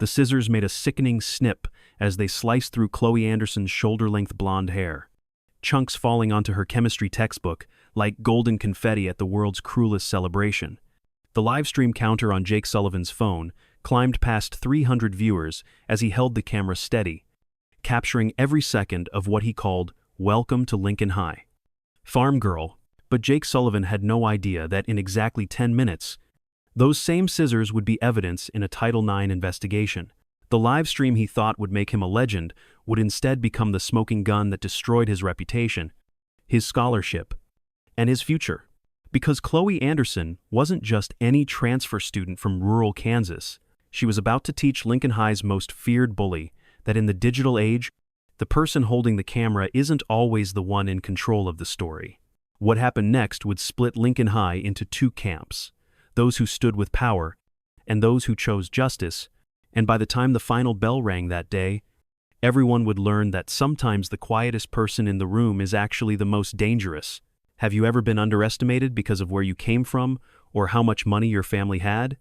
The scissors made a sickening snip as they sliced through Chloe Anderson's shoulder-length blonde hair, chunks falling onto her chemistry textbook like golden confetti at the world's cruelest celebration. The livestream counter on Jake Sullivan's phone climbed past 300 viewers as he held the camera steady, capturing every second of what he called "Welcome to Lincoln High." Farm girl, but Jake Sullivan had no idea that in exactly 10 minutes, those same scissors would be evidence in a Title IX investigation. The live stream he thought would make him a legend would instead become the smoking gun that destroyed his reputation, his scholarship, and his future. Because Chloe Anderson wasn't just any transfer student from rural Kansas. She was about to teach Lincoln High's most feared bully that in the digital age, the person holding the camera isn't always the one in control of the story. What happened next would split Lincoln High into two camps, those who stood with power and those who chose justice, and by the time the final bell rang that day, everyone would learn that sometimes the quietest person in the room is actually the most dangerous. Have you ever been underestimated because of where you came from or how much money your family had?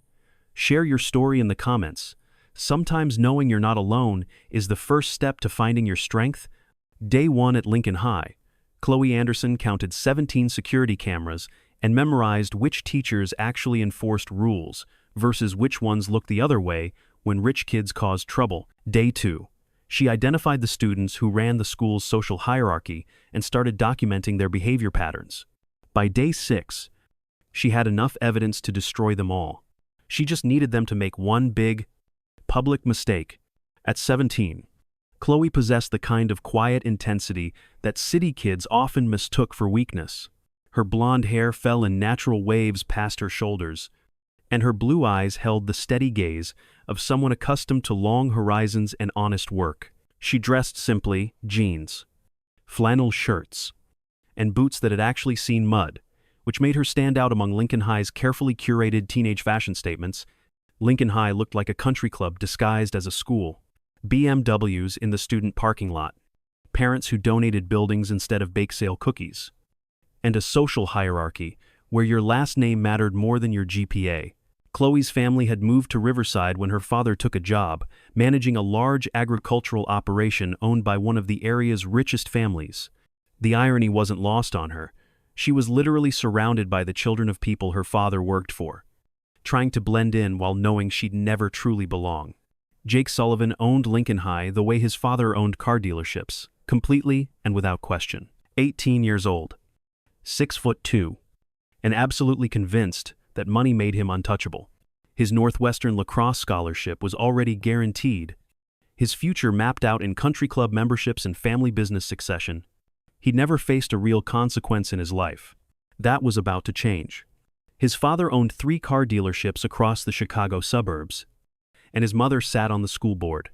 Share your story in the comments. Sometimes knowing you're not alone is the first step to finding your strength. Day 1 at Lincoln High, Chloe Anderson counted 17 security cameras and memorized which teachers actually enforced rules versus which ones looked the other way when rich kids caused trouble. Day 2, she identified the students who ran the school's social hierarchy and started documenting their behavior patterns. By day 6, she had enough evidence to destroy them all. She just needed them to make one big, public mistake. At 17, Chloe possessed the kind of quiet intensity that city kids often mistook for weakness. Her blonde hair fell in natural waves past her shoulders, and her blue eyes held the steady gaze of someone accustomed to long horizons and honest work. She dressed simply: jeans, flannel shirts, and boots that had actually seen mud, which made her stand out among Lincoln High's carefully curated teenage fashion statements. Lincoln High looked like a country club disguised as a school. BMWs in the student parking lot, parents who donated buildings instead of bake sale cookies, and a social hierarchy where your last name mattered more than your GPA. Chloe's family had moved to Riverside when her father took a job, managing a large agricultural operation owned by one of the area's richest families. The irony wasn't lost on her. She was literally surrounded by the children of people her father worked for, trying to blend in while knowing she'd never truly belong. Jake Sullivan owned Lincoln High the way his father owned car dealerships, completely and without question. 18 years old, 6'2", and absolutely convinced that money made him untouchable. His Northwestern lacrosse scholarship was already guaranteed, his future mapped out in country club memberships and family business succession. He'd never faced a real consequence in his life. That was about to change. His father owned 3 car dealerships across the Chicago suburbs, and his mother sat on the school board,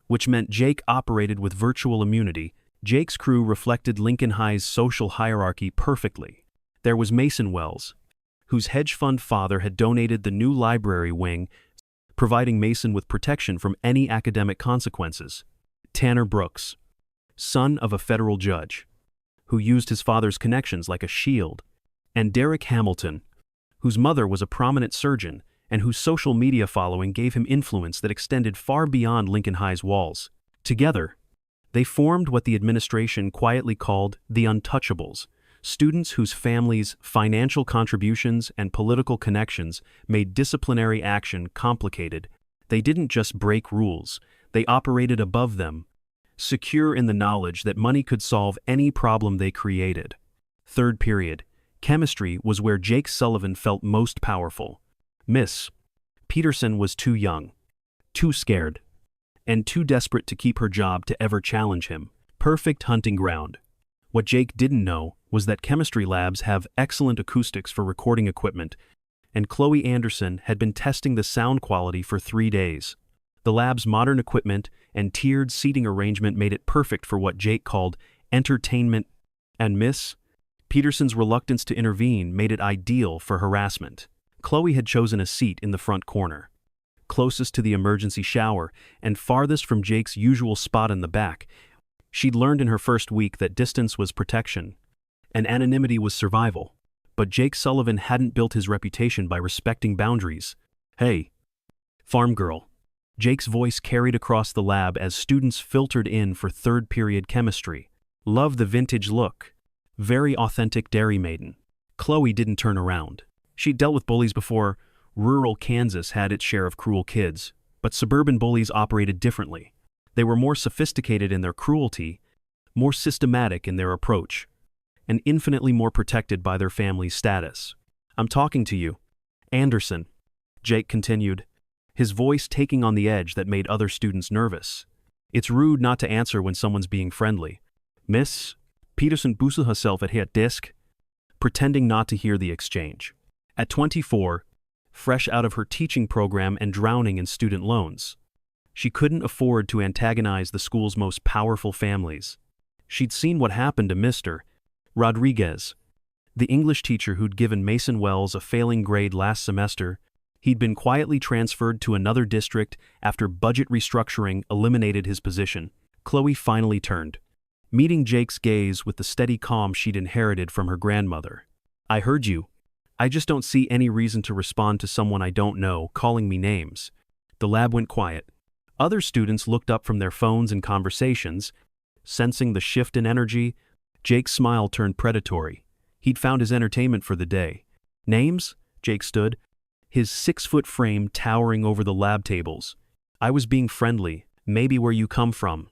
which meant Jake operated with virtual immunity. Jake's crew reflected Lincoln High's social hierarchy perfectly. There was Mason Wells, whose hedge fund father had donated the new library wing, providing Mason with protection from any academic consequences. Tanner Brooks, son of a federal judge, who used his father's connections like a shield. And Derek Hamilton, whose mother was a prominent surgeon and whose social media following gave him influence that extended far beyond Lincoln High's walls. Together, they formed what the administration quietly called the Untouchables, students whose families' financial contributions and political connections made disciplinary action complicated. They didn't just break rules, they operated above them, secure in the knowledge that money could solve any problem they created. Third period, chemistry was where Jake Sullivan felt most powerful. Miss Peterson was too young, too scared, and too desperate to keep her job to ever challenge him. Perfect hunting ground. What Jake didn't know was that chemistry labs have excellent acoustics for recording equipment, and Chloe Anderson had been testing the sound quality for 3 days. The lab's modern equipment and tiered seating arrangement made it perfect for what Jake called entertainment, and Miss Peterson's reluctance to intervene made it ideal for harassment. Chloe had chosen a seat in the front corner, closest to the emergency shower and farthest from Jake's usual spot in the back. She'd learned in her first week that distance was protection and anonymity was survival. But Jake Sullivan hadn't built his reputation by respecting boundaries. "Hey, farm girl," Jake's voice carried across the lab as students filtered in for third-period chemistry. Love the vintage look. Very authentic Dairy Maiden. Chloe didn't turn around. She'd dealt with bullies before. Rural Kansas had its share of cruel kids, but suburban bullies operated differently. They were more sophisticated in their cruelty, more systematic in their approach, and infinitely more protected by their family's status. "I'm talking to you, Anderson," Jake continued, his voice taking on the edge that made other students nervous. "It's rude not to answer when someone's being friendly." Miss Peterson boosted herself at her desk, pretending not to hear the exchange. At 24, fresh out of her teaching program and drowning in student loans, she couldn't afford to antagonize the school's most powerful families. She'd seen what happened to Mr. Rodriguez, the English teacher who'd given Mason Wells a failing grade last semester. He'd been quietly transferred to another district after budget restructuring eliminated his position. Chloe finally turned, meeting Jake's gaze with the steady calm she'd inherited from her grandmother. "I heard you. I just don't see any reason to respond to someone I don't know calling me names." The lab went quiet. Other students looked up from their phones and conversations. Sensing the shift in energy, Jake's smile turned predatory. He'd found his entertainment for the day. "Names?" Jake stood, his 6-foot frame towering over the lab tables. "I was being friendly, maybe where you come from.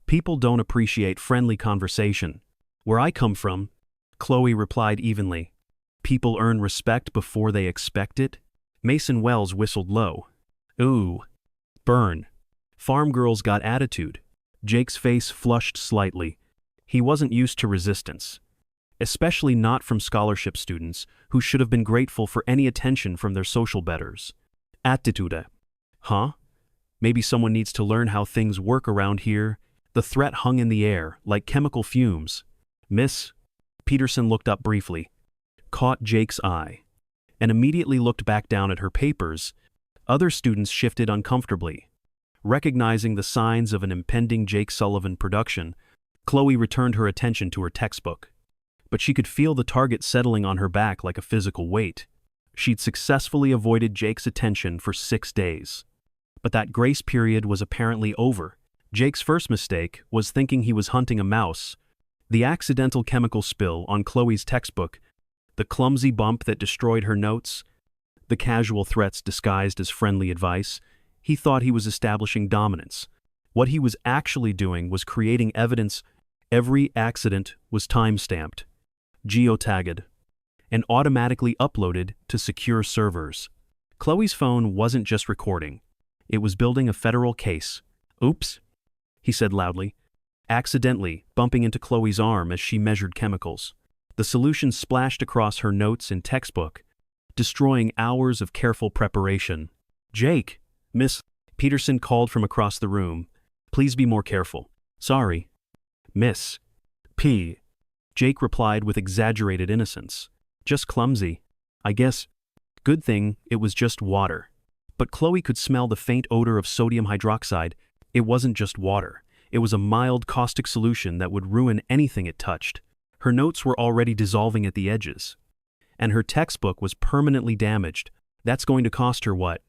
People don't appreciate friendly conversation." "Where I come from," Chloe replied evenly, "people earn respect before they expect it." Mason Wells whistled low. "Ooh. Burn. Farm girls got attitude." Jake's face flushed slightly. He wasn't used to resistance, especially not from scholarship students who should have been grateful for any attention from their social betters. "Attitude. Huh? Maybe someone needs to learn how things work around here." The threat hung in the air, like chemical fumes. "Miss?" Peterson looked up briefly, caught Jake's eye, and immediately looked back down at her papers. Other students shifted uncomfortably. Recognizing the signs of an impending Jake Sullivan production, Chloe returned her attention to her textbook. But she could feel the target settling on her back like a physical weight. She'd successfully avoided Jake's attention for 6 days. But that grace period was apparently over. Jake's first mistake was thinking he was hunting a mouse. The accidental chemical spill on Chloe's textbook, the clumsy bump that destroyed her notes, the casual threats disguised as friendly advice. He thought he was establishing dominance. What he was actually doing was creating evidence. Every accident was time-stamped, geotagged, and automatically uploaded to secure servers. Chloe's phone wasn't just recording. It was building a federal case. "Oops," he said loudly, accidentally bumping into Chloe's arm as she measured chemicals. The solution splashed across her notes and textbook, destroying hours of careful preparation. "Jake," Miss Peterson called from across the room, "please be more careful." "Sorry, Miss P." Jake replied with exaggerated innocence. "Just clumsy, I guess. Good thing it was just water." But Chloe could smell the faint odor of sodium hydroxide. It wasn't just water. It was a mild caustic solution that would ruin anything it touched. Her notes were already dissolving at the edges, and her textbook was permanently damaged. "That's going to cost her what?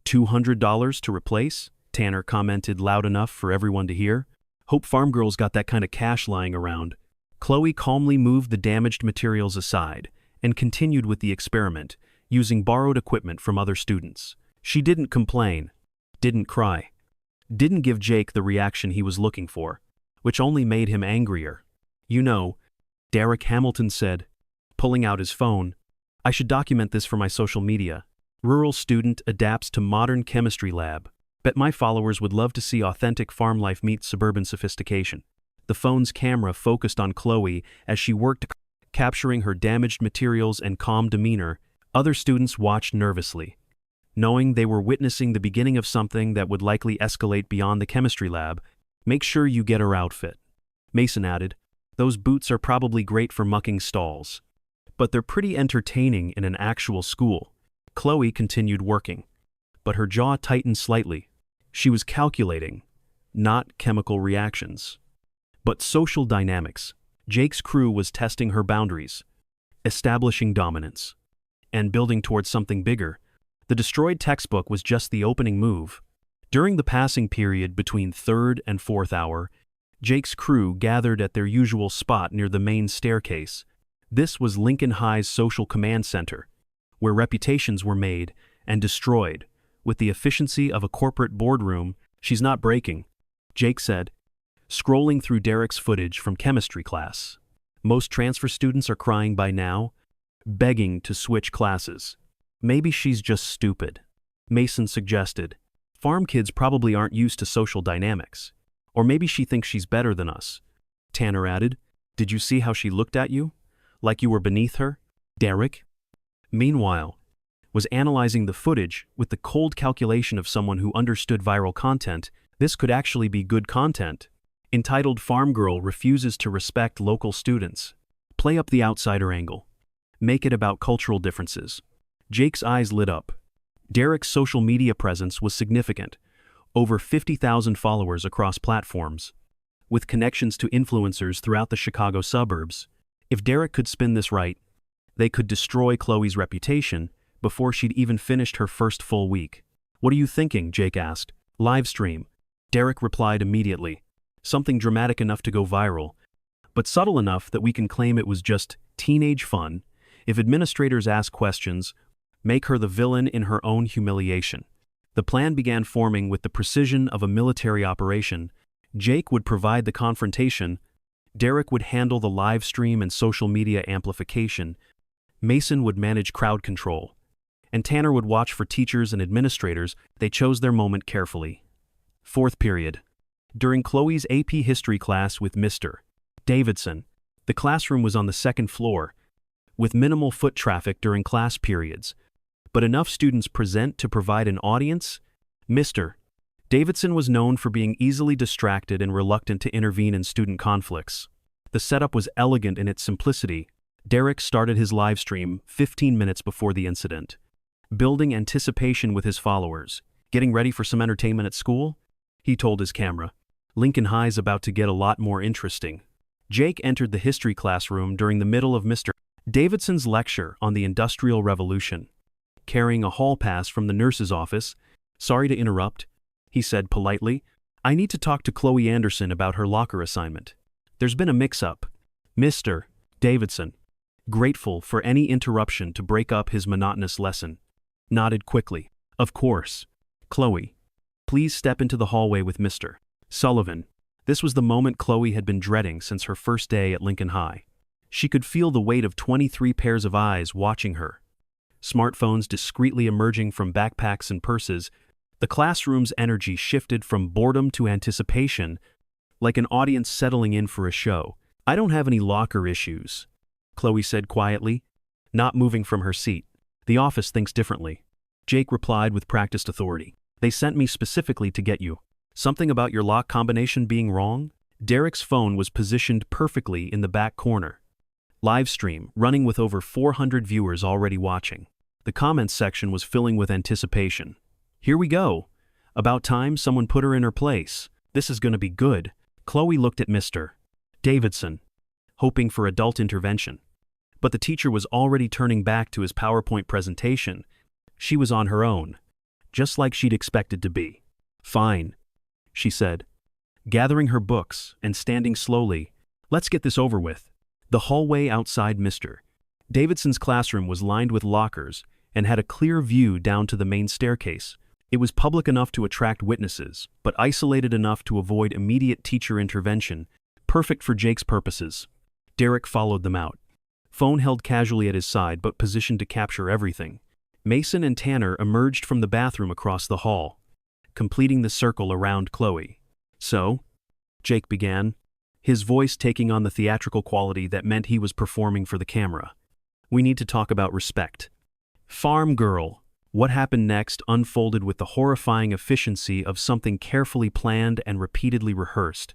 $200 to replace?" Tanner commented loud enough for everyone to hear. "Hope farm girls got that kind of cash lying around." Chloe calmly moved the damaged materials aside and continued with the experiment, using borrowed equipment from other students. She didn't complain, didn't cry, didn't give Jake the reaction he was looking for, which only made him angrier. "You know," Derek Hamilton said, pulling out his phone, "I should document this for my social media. Rural student adapts to modern chemistry lab. Bet my followers would love to see authentic farm life meet suburban sophistication." The phone's camera focused on Chloe as she worked, capturing her damaged materials and calm demeanor. Other students watched nervously, knowing they were witnessing the beginning of something that would likely escalate beyond the chemistry lab. "Make sure you get her outfit," Mason added. "Those boots are probably great for mucking stalls, but they're pretty entertaining in an actual school." Chloe continued working, but her jaw tightened slightly. She was calculating, not chemical reactions, but social dynamics. Jake's crew was testing her boundaries, establishing dominance, and building towards something bigger. The destroyed textbook was just the opening move. During the passing period between third and fourth hour, Jake's crew gathered at their usual spot near the main staircase. This was Lincoln High's social command center, where reputations were made and destroyed with the efficiency of a corporate boardroom. "She's not breaking," Jake said, scrolling through Derek's footage from chemistry class. "Most transfer students are crying by now, begging to switch classes." "Maybe she's just stupid," Mason suggested. "Farm kids probably aren't used to social dynamics. Or maybe she thinks she's better than us," Tanner added. "Did you see how she looked at you? Like you were beneath her?" Derek, meanwhile, was analyzing the footage with the cold calculation of someone who understood viral content. This could actually be good content. Entitled "Farm Girl Refuses to Respect Local Students." Play up the outsider angle. Make it about cultural differences. Jake's eyes lit up. Derek's social media presence was significant. Over 50,000 followers across platforms, with connections to influencers throughout the Chicago suburbs. If Derek could spin this right, they could destroy Chloe's reputation before she'd even finished her first full week. "What are you thinking?" Jake asked. "Live stream," Derek replied immediately. "Something dramatic enough to go viral, but subtle enough that we can claim it was just teenage fun. If administrators ask questions, make her the villain in her own humiliation." The plan began forming with the precision of a military operation. Jake would provide the confrontation, Derek would handle the live stream and social media amplification, Mason would manage crowd control, and Tanner would watch for teachers and administrators. They chose their moment carefully. Fourth period. During Chloe's AP history class with Mr. Davidson, the classroom was on the second floor, with minimal foot traffic during class periods, but enough students present to provide an audience. Mr. Davidson was known for being easily distracted and reluctant to intervene in student conflicts. The setup was elegant in its simplicity. Derek started his live stream 15 minutes before the incident, building anticipation with his followers. "Getting ready for some entertainment at school?" he told his camera. "Lincoln High's about to get a lot more interesting." Jake entered the history classroom during the middle of Mr. Davidson's lecture on the Industrial Revolution. Carrying a hall pass from the nurse's office, "Sorry to interrupt," he said politely. "I need to talk to Chloe Anderson about her locker assignment. There's been a mix-up." Mr. Davidson, grateful for any interruption to break up his monotonous lesson, nodded quickly. "Of course. Chloe, please step into the hallway with Mr. Sullivan." This was the moment Chloe had been dreading since her first day at Lincoln High. She could feel the weight of 23 pairs of eyes watching her. Smartphones discreetly emerging from backpacks and purses, the classroom's energy shifted from boredom to anticipation, like an audience settling in for a show. "I don't have any locker issues," Chloe said quietly, not moving from her seat. "The office thinks differently," Jake replied with practiced authority. "They sent me specifically to get you." "Something about your lock combination being wrong?" Derek's phone was positioned perfectly in the back corner. Live stream, running with over 400 viewers already watching. The comments section was filling with anticipation. "Here we go. About time someone put her in her place. This is going to be good." Chloe looked at Mr. Davidson, hoping for adult intervention. But the teacher was already turning back to his PowerPoint presentation. She was on her own, just like she'd expected to be. "Fine," she said, gathering her books and standing slowly. "Let's get this over with." The hallway outside Mr. Davidson's classroom was lined with lockers and had a clear view down to the main staircase. It was public enough to attract witnesses, but isolated enough to avoid immediate teacher intervention, perfect for Jake's purposes. Derek followed them out, phone held casually at his side but positioned to capture everything. Mason and Tanner emerged from the bathroom across the hall, completing the circle around Chloe. "So," Jake began, his voice taking on the theatrical quality that meant he was performing for the camera. "We need to talk about respect." Farm Girl. What happened next unfolded with the horrifying efficiency of something carefully planned and repeatedly rehearsed.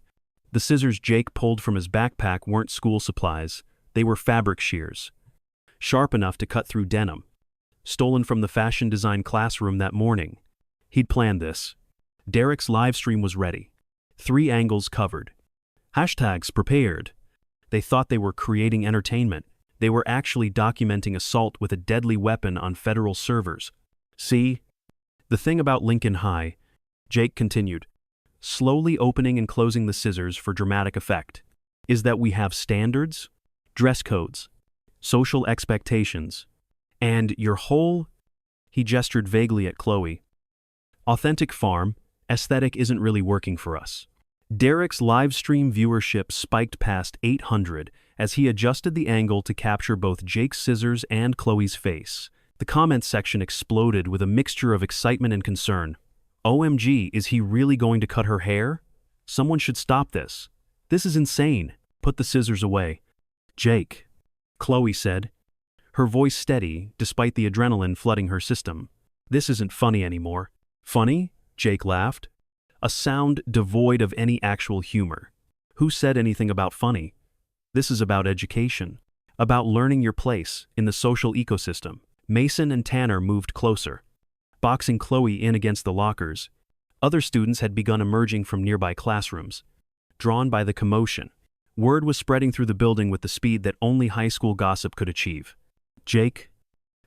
The scissors Jake pulled from his backpack weren't school supplies, they were fabric shears. Sharp enough to cut through denim. Stolen from the fashion design classroom that morning. He'd planned this. Derek's live stream was ready. 3 angles covered. Hashtags prepared. They thought they were creating entertainment. They were actually documenting assault with a deadly weapon on federal servers. "See? The thing about Lincoln High," Jake continued, slowly opening and closing the scissors for dramatic effect, is that we have standards, dress codes, social expectations, and your whole, he gestured vaguely at Chloe, authentic farm aesthetic isn't really working for us. Derek's live stream viewership spiked past 800 as he adjusted the angle to capture both Jake's scissors and Chloe's face. The comments section exploded with a mixture of excitement and concern. OMG, is he really going to cut her hair? Someone should stop this. This is insane. Put the scissors away. Jake, Chloe said, her voice steady despite the adrenaline flooding her system. This isn't funny anymore. Funny? Jake laughed. A sound devoid of any actual humor. Who said anything about funny? This is about education, about learning your place in the social ecosystem. Mason and Tanner moved closer, boxing Chloe in against the lockers. Other students had begun emerging from nearby classrooms. Drawn by the commotion, word was spreading through the building with the speed that only high school gossip could achieve. Jake?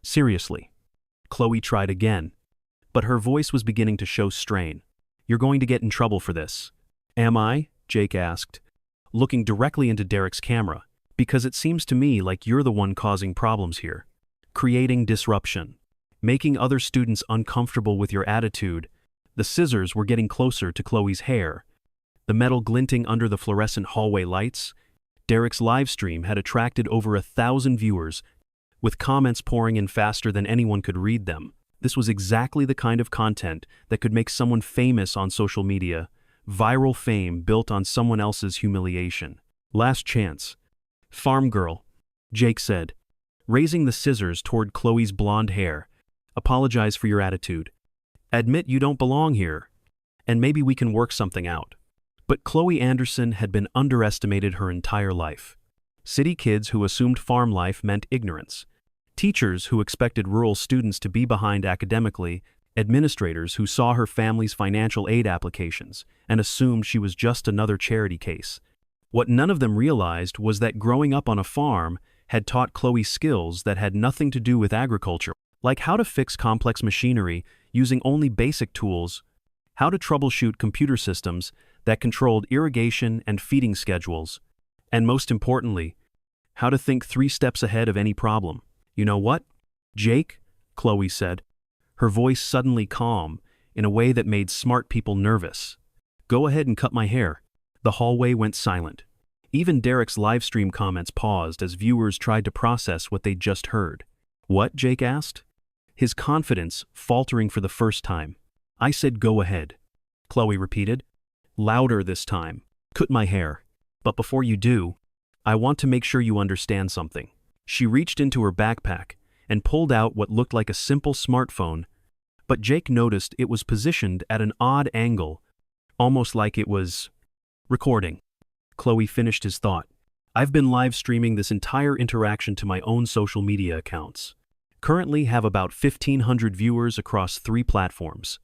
Seriously. Chloe tried again, but her voice was beginning to show strain. You're going to get in trouble for this. Am I? Jake asked, looking directly into Derek's camera, because it seems to me like you're the one causing problems here. Creating disruption, making other students uncomfortable with your attitude. The scissors were getting closer to Chloe's hair, the metal glinting under the fluorescent hallway lights. Derek's live stream had attracted over 1,000 viewers, with comments pouring in faster than anyone could read them. This was exactly the kind of content that could make someone famous on social media, viral fame built on someone else's humiliation. Last chance. Farm girl, Jake said, raising the scissors toward Chloe's blonde hair. Apologize for your attitude. Admit you don't belong here, and maybe we can work something out. But Chloe Anderson had been underestimated her entire life. City kids who assumed farm life meant ignorance. Teachers who expected rural students to be behind academically, administrators who saw her family's financial aid applications and assumed she was just another charity case. What none of them realized was that growing up on a farm had taught Chloe skills that had nothing to do with agriculture, like how to fix complex machinery using only basic tools, how to troubleshoot computer systems that controlled irrigation and feeding schedules, and most importantly, how to think 3 steps ahead of any problem. You know what, Jake? Chloe said, her voice suddenly calm in a way that made smart people nervous. Go ahead and cut my hair. The hallway went silent. Even Derek's livestream comments paused as viewers tried to process what they'd just heard. What? Jake asked, his confidence faltering for the first time. I said go ahead, Chloe repeated, louder this time. Cut my hair. But before you do, I want to make sure you understand something. She reached into her backpack and pulled out what looked like a simple smartphone, but Jake noticed it was positioned at an odd angle, almost like it was recording. Chloe finished his thought. I've been live streaming this entire interaction to my own social media accounts. Currently have about 1,500 viewers across 3 platforms.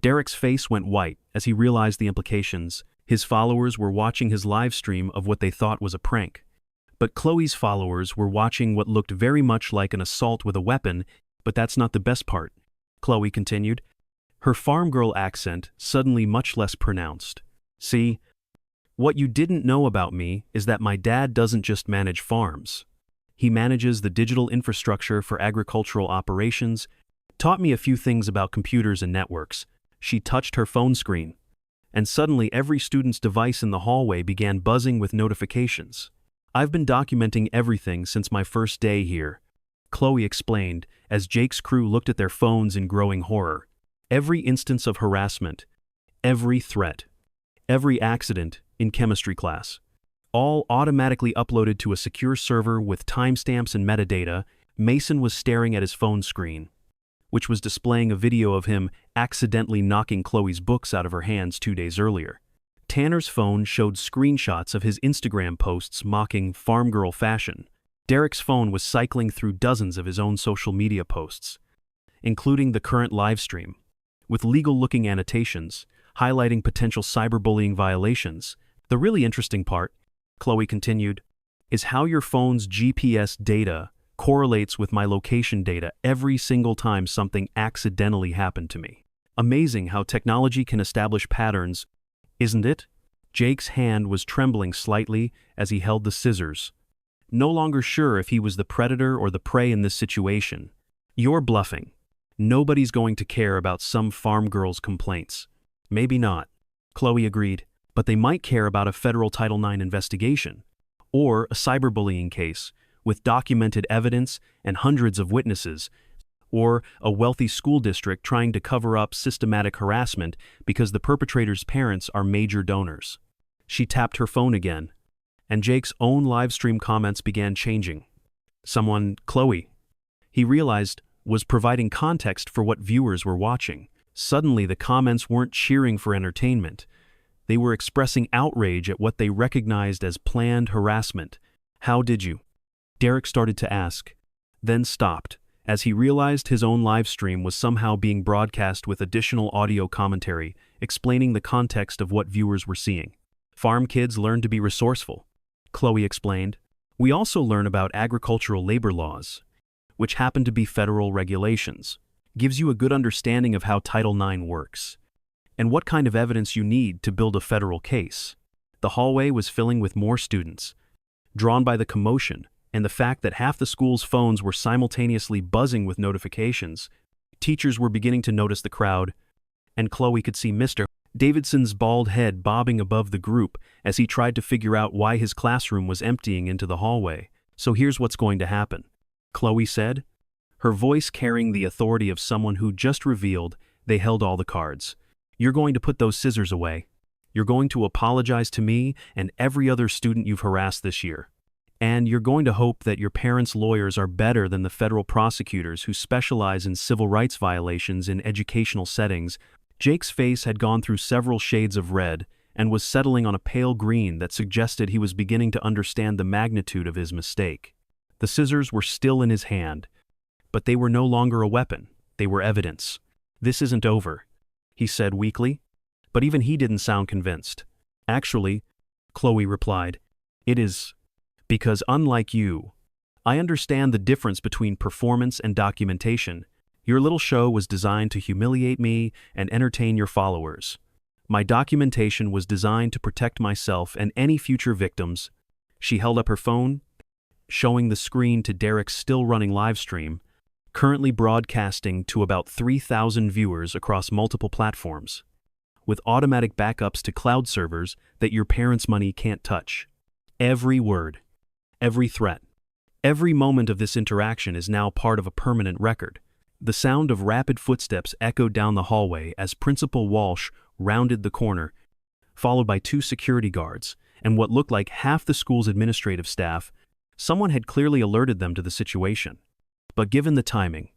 Derek's face went white as he realized the implications. His followers were watching his live stream of what they thought was a prank. But Chloe's followers were watching what looked very much like an assault with a weapon, but that's not the best part, Chloe continued, her farm girl accent suddenly much less pronounced. See, what you didn't know about me is that my dad doesn't just manage farms. He manages the digital infrastructure for agricultural operations, taught me a few things about computers and networks. She touched her phone screen, and suddenly every student's device in the hallway began buzzing with notifications. I've been documenting everything since my first day here, Chloe explained as Jake's crew looked at their phones in growing horror. Every instance of harassment, every threat, every accident in chemistry class, all automatically uploaded to a secure server with timestamps and metadata. Mason was staring at his phone screen, which was displaying a video of him accidentally knocking Chloe's books out of her hands 2 days earlier. Tanner's phone showed screenshots of his Instagram posts mocking farm girl fashion. Derek's phone was cycling through dozens of his own social media posts, including the current live stream, with legal-looking annotations highlighting potential cyberbullying violations. The really interesting part, Chloe continued, is how your phone's GPS data correlates with my location data every single time something accidentally happened to me. Amazing how technology can establish patterns, isn't it? Jake's hand was trembling slightly as he held the scissors, no longer sure if he was the predator or the prey in this situation. You're bluffing. Nobody's going to care about some farm girl's complaints. Maybe not, Chloe agreed, but they might care about a federal Title IX investigation, or a cyberbullying case, with documented evidence and hundreds of witnesses, or a wealthy school district trying to cover up systematic harassment because the perpetrator's parents are major donors. She tapped her phone again, and Jake's own livestream comments began changing. Someone, Chloe, he realized, was providing context for what viewers were watching. Suddenly, the comments weren't cheering for entertainment. They were expressing outrage at what they recognized as planned harassment. How did you? Derek started to ask, then stopped, as he realized his own live stream was somehow being broadcast with additional audio commentary, explaining the context of what viewers were seeing. Farm kids learn to be resourceful, Chloe explained. We also learn about agricultural labor laws, which happen to be federal regulations. Gives you a good understanding of how Title IX works, and what kind of evidence you need to build a federal case. The hallway was filling with more students, drawn by the commotion and the fact that half the school's phones were simultaneously buzzing with notifications. Teachers were beginning to notice the crowd, and Chloe could see Mr. Davidson's bald head bobbing above the group as he tried to figure out why his classroom was emptying into the hallway. So here's what's going to happen, Chloe said, her voice carrying the authority of someone who just revealed they held all the cards. You're going to put those scissors away. You're going to apologize to me and every other student you've harassed this year. And you're going to hope that your parents' lawyers are better than the federal prosecutors who specialize in civil rights violations in educational settings. Jake's face had gone through several shades of red and was settling on a pale green that suggested he was beginning to understand the magnitude of his mistake. The scissors were still in his hand, but they were no longer a weapon. They were evidence. This isn't over, he said weakly, but even he didn't sound convinced. Actually, Chloe replied, it is. Because unlike you, I understand the difference between performance and documentation. Your little show was designed to humiliate me and entertain your followers. My documentation was designed to protect myself and any future victims. She held up her phone, showing the screen to Derek's still running live stream, currently broadcasting to about 3,000 viewers across multiple platforms, with automatic backups to cloud servers that your parents' money can't touch. Every word, every threat, every moment of this interaction is now part of a permanent record. The sound of rapid footsteps echoed down the hallway as Principal Walsh rounded the corner, followed by 2 security guards and what looked like half the school's administrative staff. Someone had clearly alerted them to the situation. But given the timing,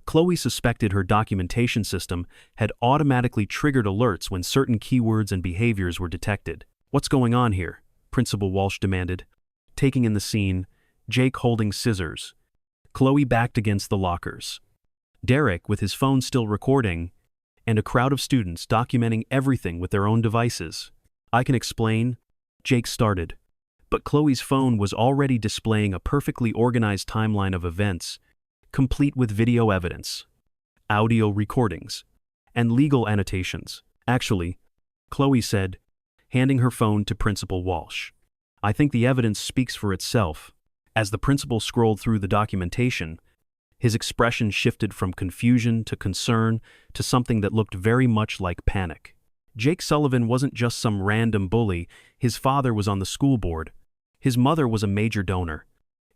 Chloe suspected her documentation system had automatically triggered alerts when certain keywords and behaviors were detected. What's going on here? Principal Walsh demanded, taking in the scene, Jake holding scissors, Chloe backed against the lockers, Derek with his phone still recording, and a crowd of students documenting everything with their own devices. I can explain, Jake started, but Chloe's phone was already displaying a perfectly organized timeline of events, complete with video evidence, audio recordings, and legal annotations. Actually, Chloe said, handing her phone to Principal Walsh, I think the evidence speaks for itself. As the principal scrolled through the documentation, his expression shifted from confusion to concern to something that looked very much like panic. Jake Sullivan wasn't just some random bully. His father was on the school board. His mother was a major donor,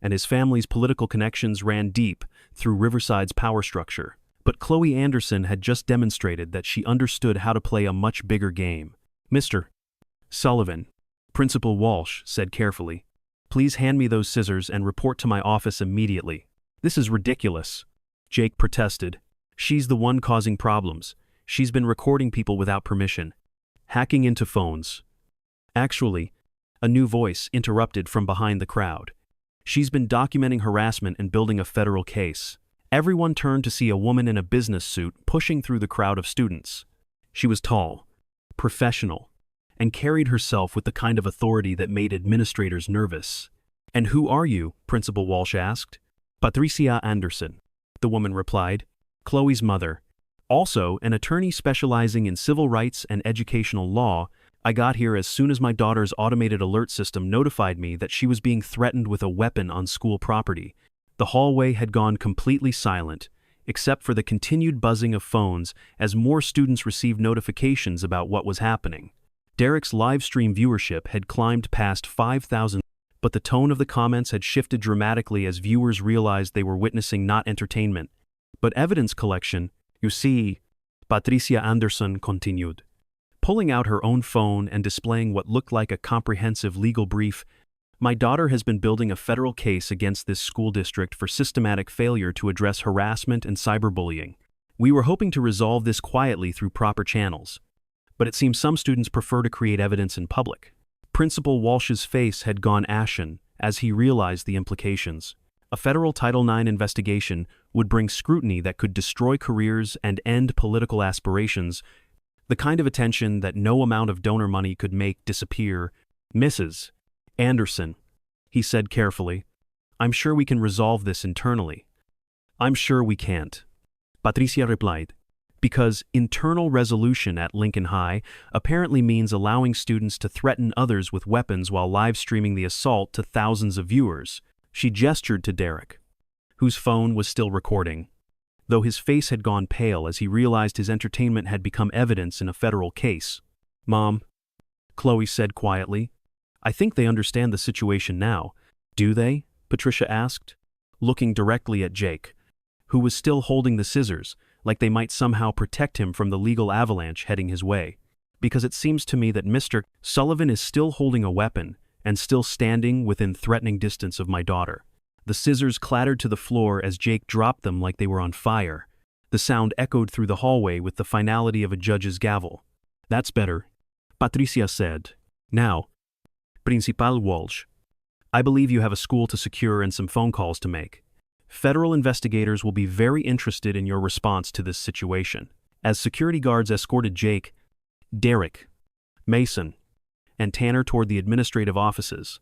and his family's political connections ran deep through Riverside's power structure. But Chloe Anderson had just demonstrated that she understood how to play a much bigger game. Mr. Sullivan, Principal Walsh said carefully, please hand me those scissors and report to my office immediately. This is ridiculous, Jake protested. She's the one causing problems. She's been recording people without permission, hacking into phones. Actually, a new voice interrupted from behind the crowd. She's been documenting harassment and building a federal case. Everyone turned to see a woman in a business suit pushing through the crowd of students. She was tall, professional, and carried herself with the kind of authority that made administrators nervous. And who are you? Principal Walsh asked. Patricia Anderson, the woman replied, Chloe's mother. Also, an attorney specializing in civil rights and educational law. I got here as soon as my daughter's automated alert system notified me that she was being threatened with a weapon on school property. The hallway had gone completely silent, except for the continued buzzing of phones as more students received notifications about what was happening. Derek's live stream viewership had climbed past 5,000, but the tone of the comments had shifted dramatically as viewers realized they were witnessing not entertainment, but evidence collection. You see, Patricia Anderson continued, pulling out her own phone and displaying what looked like a comprehensive legal brief. My daughter has been building a federal case against this school district for systematic failure to address harassment and cyberbullying. We were hoping to resolve this quietly through proper channels, but it seems some students prefer to create evidence in public. Principal Walsh's face had gone ashen as he realized the implications. A federal Title IX investigation would bring scrutiny that could destroy careers and end political aspirations, the kind of attention that no amount of donor money could make disappear. Mrs. Anderson, he said carefully, I'm sure we can resolve this internally. I'm sure we can't, Patricia replied, because internal resolution at Lincoln High apparently means allowing students to threaten others with weapons while live streaming the assault to thousands of viewers. She gestured to Derek, whose phone was still recording, though his face had gone pale as he realized his entertainment had become evidence in a federal case. Mom, Chloe said quietly, I think they understand the situation now. Do they? Patricia asked, looking directly at Jake, who was still holding the scissors, like they might somehow protect him from the legal avalanche heading his way. Because it seems to me that Mr. Sullivan is still holding a weapon and still standing within threatening distance of my daughter. The scissors clattered to the floor as Jake dropped them like they were on fire. The sound echoed through the hallway with the finality of a judge's gavel. That's better, Patricia said. Now, Principal Walsh, I believe you have a school to secure and some phone calls to make. Federal investigators will be very interested in your response to this situation. As security guards escorted Jake, Derek, Mason, and Tanner toward the administrative offices,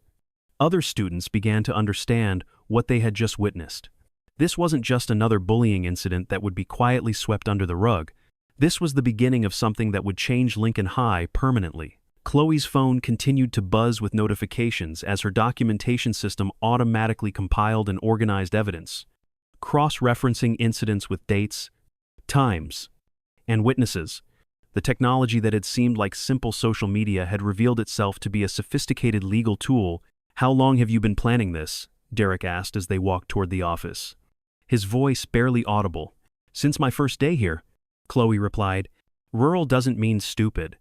other students began to understand what they had just witnessed. This wasn't just another bullying incident that would be quietly swept under the rug. This was the beginning of something that would change Lincoln High permanently. Chloe's phone continued to buzz with notifications as her documentation system automatically compiled and organized evidence, cross-referencing incidents with dates, times, and witnesses. The technology that had seemed like simple social media had revealed itself to be a sophisticated legal tool. How long have you been planning this? Derek asked as they walked toward the office, his voice barely audible. Since my first day here, Chloe replied. Rural doesn't mean stupid,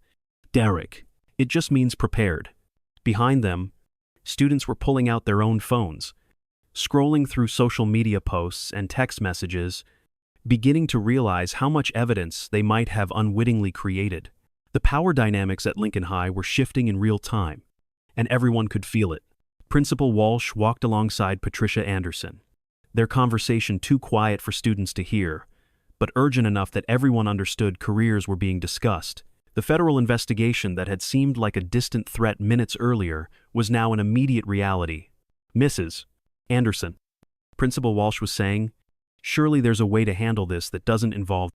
Derek. It just means prepared. Behind them, students were pulling out their own phones, scrolling through social media posts and text messages, beginning to realize how much evidence they might have unwittingly created. The power dynamics at Lincoln High were shifting in real time, and everyone could feel it. Principal Walsh walked alongside Patricia Anderson, their conversation too quiet for students to hear, but urgent enough that everyone understood careers were being discussed. The federal investigation that had seemed like a distant threat minutes earlier was now an immediate reality. Mrs. Anderson, Principal Walsh was saying, surely there's a way to handle this that doesn't involve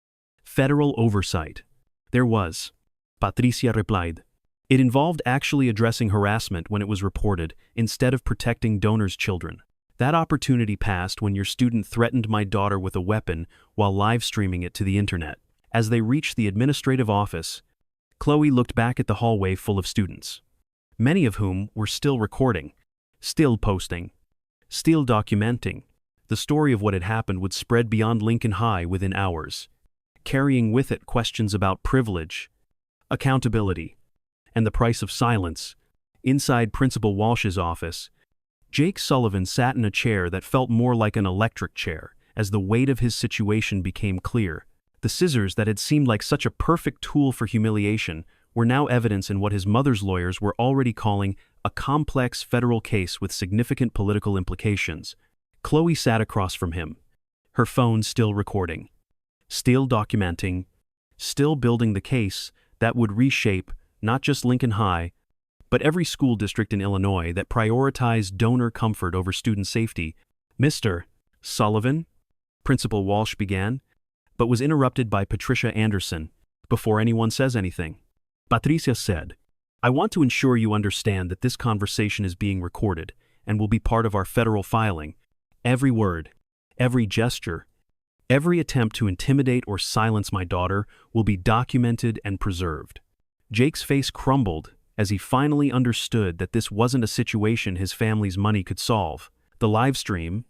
federal oversight. There was, Patricia replied. It involved actually addressing harassment when it was reported, instead of protecting donors' children. That opportunity passed when your student threatened my daughter with a weapon while live streaming it to the internet. As they reached the administrative office, Chloe looked back at the hallway full of students, many of whom were still recording, still posting, still documenting. The story of what had happened would spread beyond Lincoln High within hours, carrying with it questions about privilege, accountability, and the price of silence. Inside Principal Walsh's office, Jake Sullivan sat in a chair that felt more like an electric chair as the weight of his situation became clear. The scissors that had seemed like such a perfect tool for humiliation were now evidence in what his mother's lawyers were already calling a complex federal case with significant political implications. Chloe sat across from him, her phone still recording, still documenting, still building the case that would reshape not just Lincoln High, but every school district in Illinois that prioritized donor comfort over student safety. Mr. Sullivan, Principal Walsh began, but was interrupted by Patricia Anderson before anyone says anything. Patricia said, "I want to ensure you understand that this conversation is being recorded and will be part of our federal filing. Every word, every gesture, every attempt to intimidate or silence my daughter will be documented and preserved." Jake's face crumbled as he finally understood that this wasn't a situation his family's money could solve. The live stream,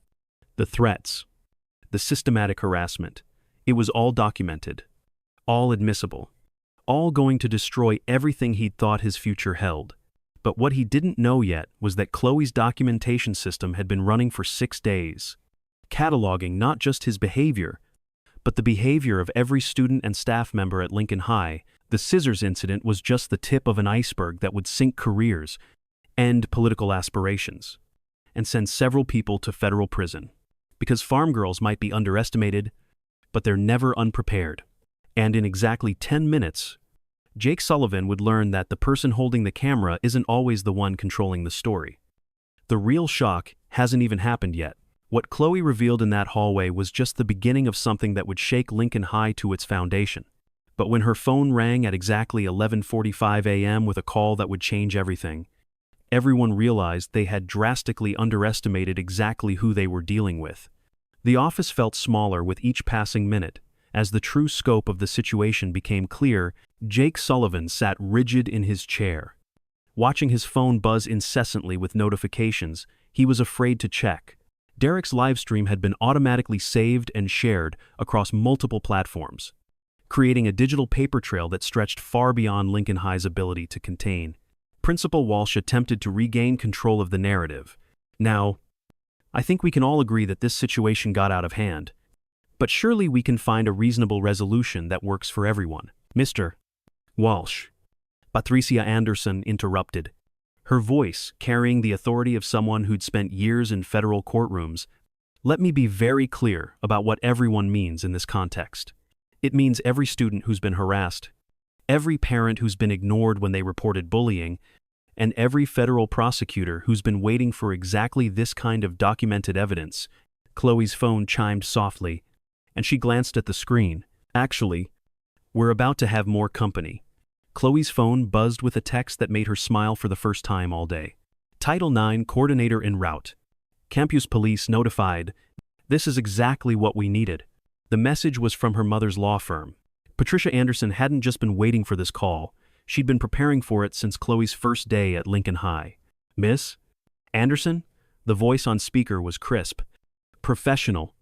the threats, the systematic harassment, it was all documented, all admissible, all going to destroy everything he'd thought his future held. But what he didn't know yet was that Chloe's documentation system had been running for 6 days, cataloging not just his behavior, but the behavior of every student and staff member at Lincoln High. The scissors incident was just the tip of an iceberg that would sink careers, end political aspirations, and send several people to federal prison. Because farm girls might be underestimated, but they're never unprepared. And in exactly 10 minutes, Jake Sullivan would learn that the person holding the camera isn't always the one controlling the story. The real shock hasn't even happened yet. What Chloe revealed in that hallway was just the beginning of something that would shake Lincoln High to its foundation. But when her phone rang at exactly 11:45 a.m. with a call that would change everything, everyone realized they had drastically underestimated exactly who they were dealing with. The office felt smaller with each passing minute. As the true scope of the situation became clear, Jake Sullivan sat rigid in his chair. Watching his phone buzz incessantly with notifications, he was afraid to check. Derek's livestream had been automatically saved and shared across multiple platforms, creating a digital paper trail that stretched far beyond Lincoln High's ability to contain. Principal Walsh attempted to regain control of the narrative. "Now, I think we can all agree that this situation got out of hand, but surely we can find a reasonable resolution that works for everyone." "Mr. Walsh," Patricia Anderson interrupted, her voice carrying the authority of someone who'd spent years in federal courtrooms. "Let me be very clear about what everyone means in this context. It means every student who's been harassed, every parent who's been ignored when they reported bullying, and every federal prosecutor who's been waiting for exactly this kind of documented evidence." Chloe's phone chimed softly, and she glanced at the screen. "Actually, we're about to have more company." Chloe's phone buzzed with a text that made her smile for the first time all day. "Title IX coordinator en route. Campus police notified. This is exactly what we needed." The message was from her mother's law firm. Patricia Anderson hadn't just been waiting for this call, she'd been preparing for it since Chloe's first day at Lincoln High. "Miss Anderson?" The voice on speaker was crisp, professional,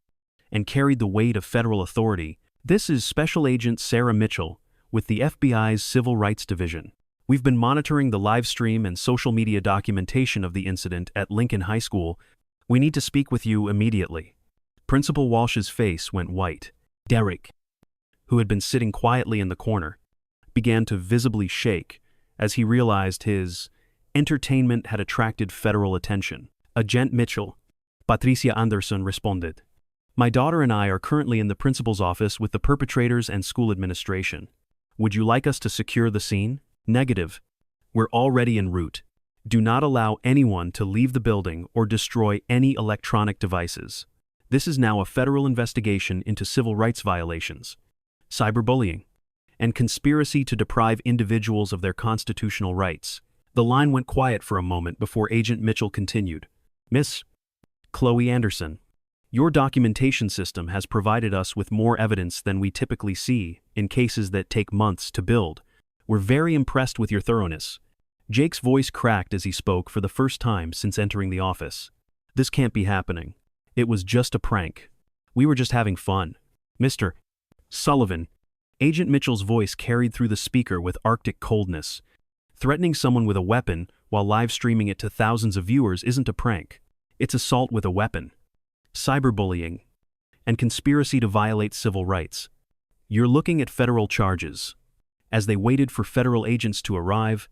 and carried the weight of federal authority. "This is Special Agent Sarah Mitchell with the FBI's Civil Rights Division. We've been monitoring the live stream and social media documentation of the incident at Lincoln High School. We need to speak with you immediately." Principal Walsh's face went white. Derek, who had been sitting quietly in the corner, began to visibly shake as he realized his entertainment had attracted federal attention. "Agent Mitchell," Patricia Anderson responded, "my daughter and I are currently in the principal's office with the perpetrators and school administration. Would you like us to secure the scene?" "Negative. We're already en route. Do not allow anyone to leave the building or destroy any electronic devices. This is now a federal investigation into civil rights violations, cyberbullying, and conspiracy to deprive individuals of their constitutional rights." The line went quiet for a moment before Agent Mitchell continued. "Miss Chloe Anderson, your documentation system has provided us with more evidence than we typically see in cases that take months to build. We're very impressed with your thoroughness." Jake's voice cracked as he spoke for the first time since entering the office. "This can't be happening. It was just a prank. We were just having fun." "Mr. Sullivan," Agent Mitchell's voice carried through the speaker with Arctic coldness. "Threatening someone with a weapon while live streaming it to thousands of viewers isn't a prank. It's assault with a weapon, cyberbullying, and conspiracy to violate civil rights. You're looking at federal charges." As they waited for federal agents to arrive,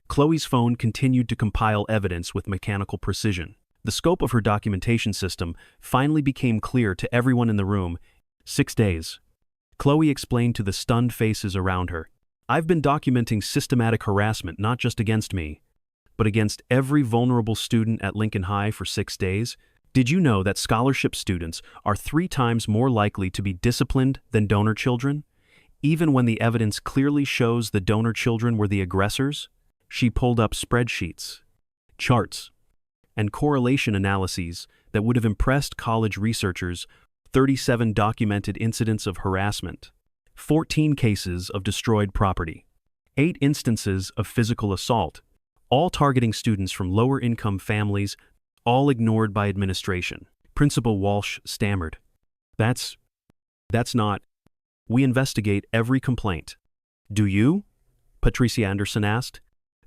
Chloe's phone continued to compile evidence with mechanical precision. The scope of her documentation system finally became clear to everyone in the room. 6 days. Chloe explained to the stunned faces around her. "I've been documenting systematic harassment not just against me, but against every vulnerable student at Lincoln High for 6 days. Did you know that scholarship students are 3 times more likely to be disciplined than donor children, even when the evidence clearly shows the donor children were the aggressors? She pulled up spreadsheets, charts, and correlation analyses that would have impressed college researchers. 37 documented incidents of harassment, 14 cases of destroyed property, 8 instances of physical assault, all targeting students from lower-income families, all ignored by administration. Principal Walsh stammered. That's not. We investigate every complaint. Do you? Patricia Anderson asked,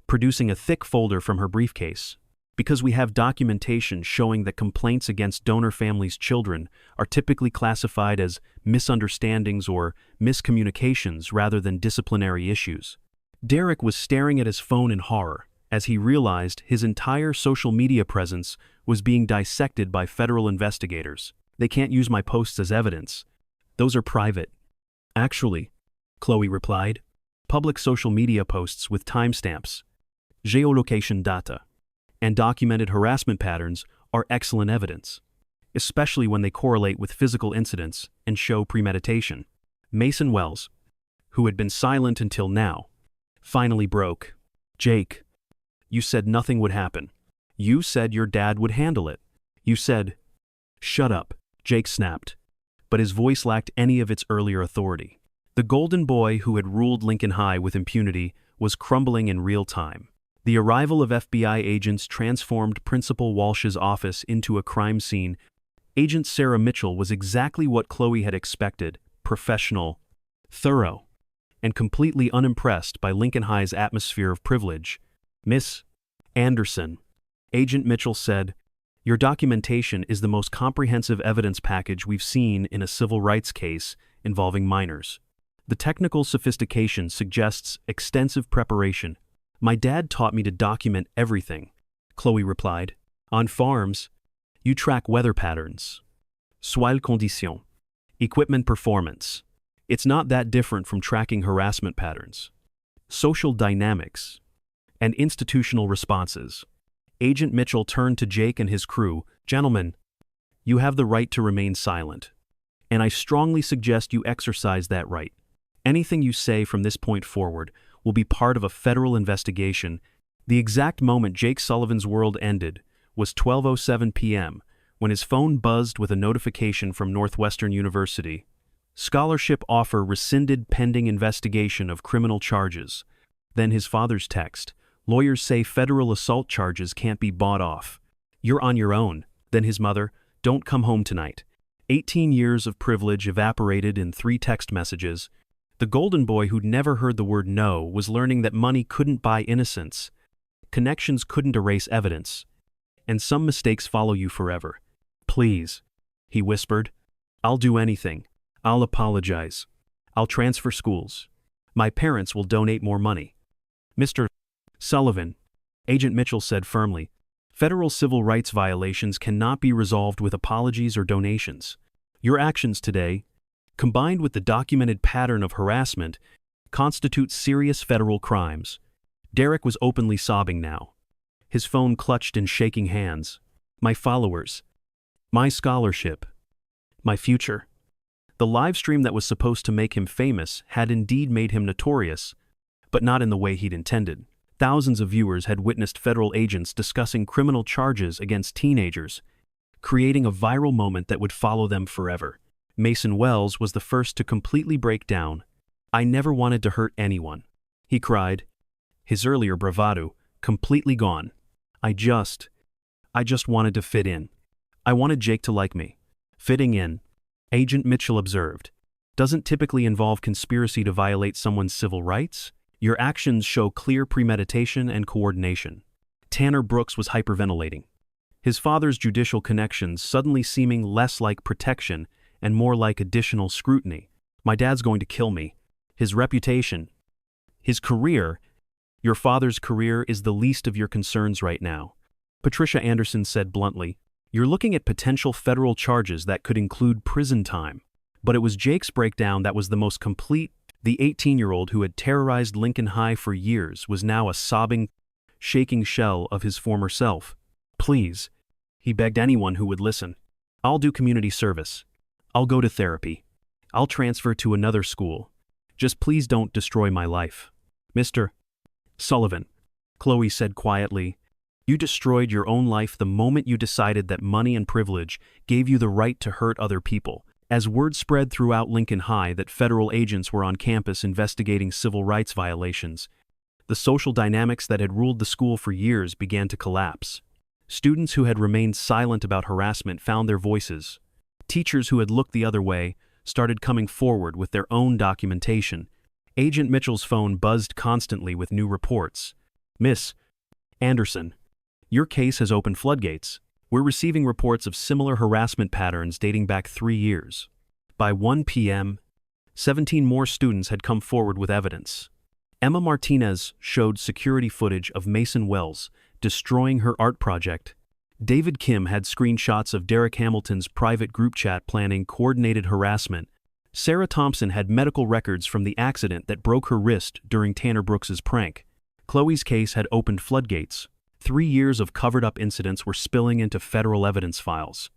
producing a thick folder from her briefcase. Because we have documentation showing that complaints against donor families' children are typically classified as misunderstandings or miscommunications rather than disciplinary issues. Derek was staring at his phone in horror as he realized his entire social media presence was being dissected by federal investigators. They can't use my posts as evidence. Those are private. Actually, Chloe replied, public social media posts with timestamps, geolocation data, and documented harassment patterns are excellent evidence, especially when they correlate with physical incidents and show premeditation. Mason Wells, who had been silent until now, finally broke. Jake, you said nothing would happen. You said your dad would handle it. You said, shut up, Jake snapped, but his voice lacked any of its earlier authority. The golden boy who had ruled Lincoln High with impunity was crumbling in real time. The arrival of FBI agents transformed Principal Walsh's office into a crime scene. Agent Sarah Mitchell was exactly what Chloe had expected: professional, thorough, and completely unimpressed by Lincoln High's atmosphere of privilege. Miss Anderson, Agent Mitchell said, your documentation is the most comprehensive evidence package we've seen in a civil rights case involving minors. The technical sophistication suggests extensive preparation. My dad taught me to document everything, Chloe replied. On farms, you track weather patterns, soil conditions, equipment performance. It's not that different from tracking harassment patterns, social dynamics, and institutional responses. Agent Mitchell turned to Jake and his crew. Gentlemen, you have the right to remain silent, and I strongly suggest you exercise that right. Anything you say from this point forward will be part of a federal investigation. The exact moment Jake Sullivan's world ended was 12:07 p.m. when his phone buzzed with a notification from Northwestern University. Scholarship offer rescinded pending investigation of criminal charges. Then his father's text. Lawyers say federal assault charges can't be bought off. You're on your own. Then his mother, don't come home tonight. 18 years of privilege evaporated in 3 text messages. The golden boy who'd never heard the word no was learning that money couldn't buy innocence. Connections couldn't erase evidence. And some mistakes follow you forever. Please, he whispered. I'll do anything. I'll apologize. I'll transfer schools. My parents will donate more money. Mr. Sullivan, Agent Mitchell said firmly, federal civil rights violations cannot be resolved with apologies or donations. Your actions today, combined with the documented pattern of harassment, constitute serious federal crimes. Derek was openly sobbing now, his phone clutched in shaking hands. My followers, my scholarship, my future. The live stream that was supposed to make him famous had indeed made him notorious, but not in the way he'd intended. Thousands of viewers had witnessed federal agents discussing criminal charges against teenagers, creating a viral moment that would follow them forever. Mason Wells was the first to completely break down. I never wanted to hurt anyone, he cried, his earlier bravado completely gone. I just wanted to fit in. I wanted Jake to like me. Fitting in, Agent Mitchell observed, doesn't typically involve conspiracy to violate someone's civil rights. Your actions show clear premeditation and coordination. Tanner Brooks was hyperventilating, his father's judicial connections suddenly seeming less like protection and more like additional scrutiny. My dad's going to kill me. His reputation, his career. Your father's career is the least of your concerns right now. Patricia Anderson said bluntly, you're looking at potential federal charges that could include prison time. But it was Jake's breakdown that was the most complete. The 18-year-old who had terrorized Lincoln High for years was now a sobbing, shaking shell of his former self. Please, He begged anyone who would listen. "I'll do community service. I'll go to therapy. I'll transfer to another school. Just please don't destroy my life." "Mr. Sullivan," Chloe said quietly, "you destroyed your own life the moment you decided that money and privilege gave you the right to hurt other people." As word spread throughout Lincoln High that federal agents were on campus investigating civil rights violations, the social dynamics that had ruled the school for years began to collapse. Students who had remained silent about harassment found their voices. Teachers who had looked the other way started coming forward with their own documentation. Agent Mitchell's phone buzzed constantly with new reports. "Miss Anderson, your case has opened floodgates. We're receiving reports of similar harassment patterns dating back 3 years." By 1 p.m., 17 more students had come forward with evidence. Emma Martinez showed security footage of Mason Wells destroying her art project. David Kim had screenshots of Derek Hamilton's private group chat planning coordinated harassment. Sarah Thompson had medical records from the accident that broke her wrist during Tanner Brooks's prank. Chloe's case had opened floodgates. 3 years of covered-up incidents were spilling into federal evidence files.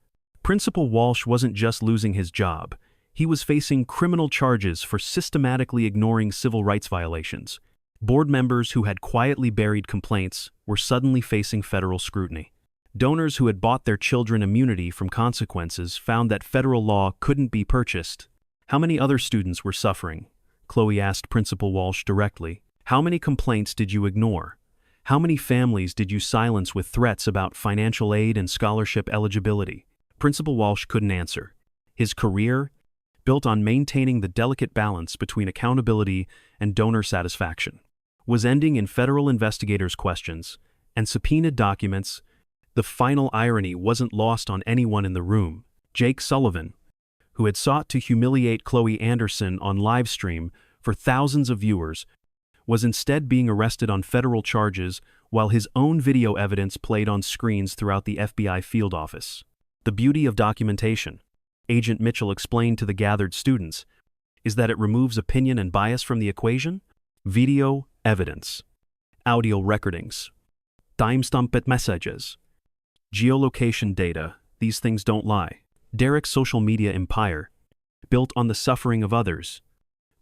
Principal Walsh wasn't just losing his job. He was facing criminal charges for systematically ignoring civil rights violations. Board members who had quietly buried complaints were suddenly facing federal scrutiny. Donors who had bought their children immunity from consequences found that federal law couldn't be purchased. "How many other students were suffering?" Chloe asked Principal Walsh directly. "How many complaints did you ignore? How many families did you silence with threats about financial aid and scholarship eligibility?" Principal Walsh couldn't answer. His career, built on maintaining the delicate balance between accountability and donor satisfaction, was ending in federal investigators' questions and subpoenaed documents. The final irony wasn't lost on anyone in the room. Jake Sullivan, who had sought to humiliate Chloe Anderson on livestream for thousands of viewers, was instead being arrested on federal charges while his own video evidence played on screens throughout the FBI field office. The beauty of documentation, Agent Mitchell explained to the gathered students, is that it removes opinion and bias from the equation. Video evidence, audio recordings, timestamped messages, geolocation data, these things don't lie. Derek's social media empire, built on the suffering of others,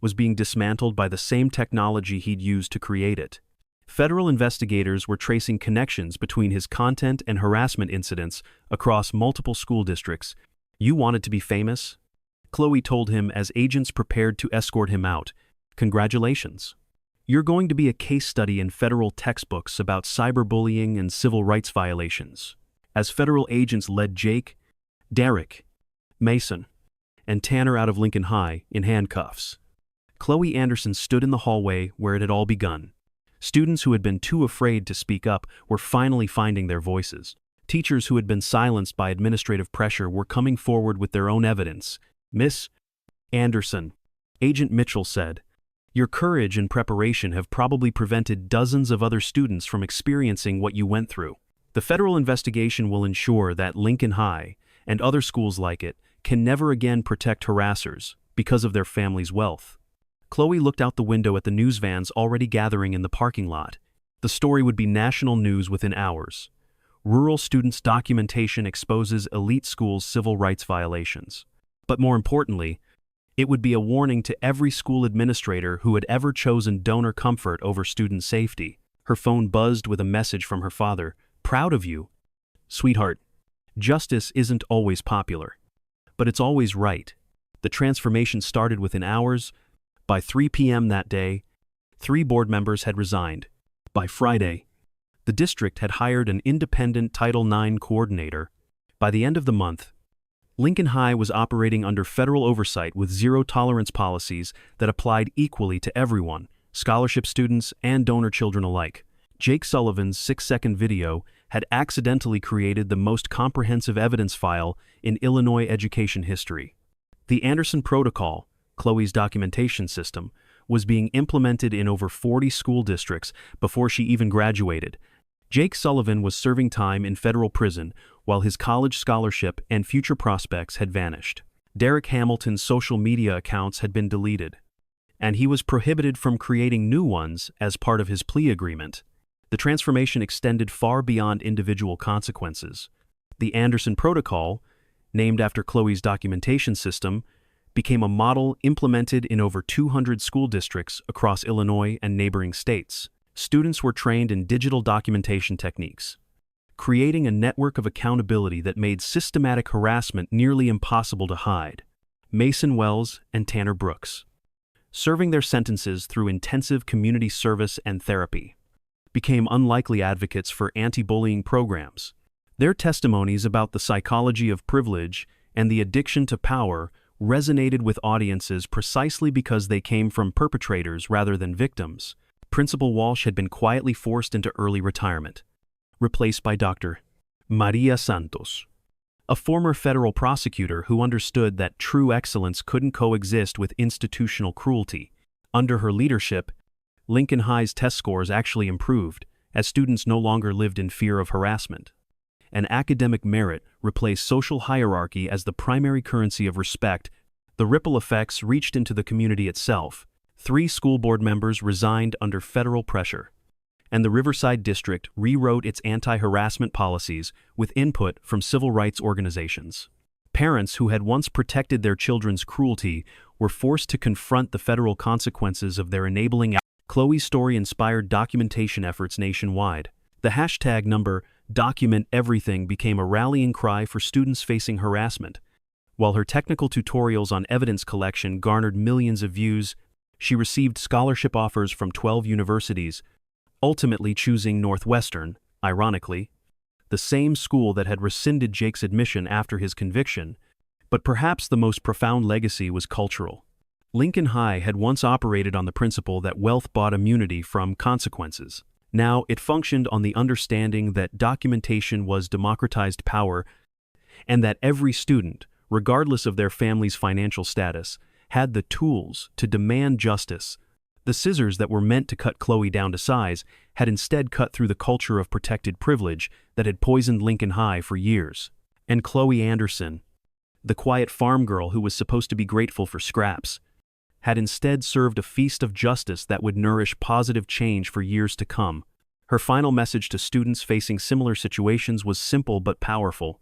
was being dismantled by the same technology he'd used to create it. Federal investigators were tracing connections between his content and harassment incidents across multiple school districts. "You wanted to be famous?" Chloe told him as agents prepared to escort him out. "Congratulations. You're going to be a case study in federal textbooks about cyberbullying and civil rights violations." As federal agents led Jake, Derek, Mason, and Tanner out of Lincoln High in handcuffs, Chloe Anderson stood in the hallway where it had all begun. Students who had been too afraid to speak up were finally finding their voices. Teachers who had been silenced by administrative pressure were coming forward with their own evidence. "Miss Anderson," Agent Mitchell said, "your courage and preparation have probably prevented dozens of other students from experiencing what you went through. The federal investigation will ensure that Lincoln High and other schools like it can never again protect harassers because of their family's wealth." Chloe looked out the window at the news vans already gathering in the parking lot. The story would be national news within hours. Rural students' documentation exposes elite schools' civil rights violations. But more importantly, it would be a warning to every school administrator who had ever chosen donor comfort over student safety. Her phone buzzed with a message from her father. "Proud of you, sweetheart. Justice isn't always popular, but it's always right." The transformation started within hours. By 3 p.m. that day, 3 board members had resigned. By Friday, the district had hired an independent Title IX coordinator. By the end of the month, Lincoln High was operating under federal oversight with zero-tolerance policies that applied equally to everyone, scholarship students and donor children alike. Jake Sullivan's 6-second video had accidentally created the most comprehensive evidence file in Illinois education history. The Anderson Protocol, Chloe's documentation system, was being implemented in over 40 school districts before she even graduated. Jake Sullivan was serving time in federal prison while his college scholarship and future prospects had vanished. Derek Hamilton's social media accounts had been deleted, and he was prohibited from creating new ones as part of his plea agreement. The transformation extended far beyond individual consequences. The Anderson Protocol, named after Chloe's documentation system, became a model implemented in over 200 school districts across Illinois and neighboring states. Students were trained in digital documentation techniques, creating a network of accountability that made systematic harassment nearly impossible to hide. Mason Wells and Tanner Brooks, serving their sentences through intensive community service and therapy, became unlikely advocates for anti-bullying programs. Their testimonies about the psychology of privilege and the addiction to power resonated with audiences precisely because they came from perpetrators rather than victims. Principal Walsh had been quietly forced into early retirement, replaced by Dr. Maria Santos, a former federal prosecutor who understood that true excellence couldn't coexist with institutional cruelty. Under her leadership, Lincoln High's test scores actually improved, as students no longer lived in fear of harassment. And academic merit replaced social hierarchy as the primary currency of respect. The ripple effects reached into the community itself. 3 school board members resigned under federal pressure, and the Riverside District rewrote its anti-harassment policies with input from civil rights organizations. Parents who had once protected their children's cruelty were forced to confront the federal consequences of their enabling actions. Chloe's story inspired documentation efforts nationwide. The hashtag number #DocumentEverything became a rallying cry for students facing harassment. While her technical tutorials on evidence collection garnered millions of views, she received scholarship offers from 12 universities, ultimately choosing Northwestern, ironically, the same school that had rescinded Jake's admission after his conviction. But perhaps the most profound legacy was cultural. Lincoln High had once operated on the principle that wealth bought immunity from consequences. Now it functioned on the understanding that documentation was democratized power and that every student, regardless of their family's financial status, had the tools to demand justice. The scissors that were meant to cut Chloe down to size had instead cut through the culture of protected privilege that had poisoned Lincoln High for years. And Chloe Anderson, the quiet farm girl who was supposed to be grateful for scraps, had instead served a feast of justice that would nourish positive change for years to come. Her final message to students facing similar situations was simple but powerful: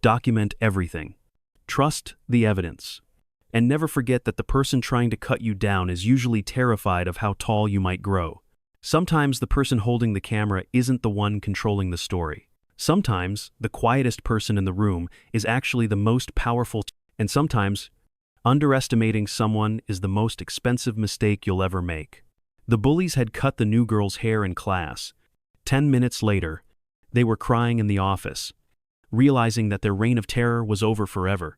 document everything. Trust the evidence. And never forget that the person trying to cut you down is usually terrified of how tall you might grow. Sometimes the person holding the camera isn't the one controlling the story. Sometimes the quietest person in the room is actually the most powerful, and sometimes underestimating someone is the most expensive mistake you'll ever make. The bullies had cut the new girl's hair in class. 10 minutes later, they were crying in the office, realizing that their reign of terror was over forever.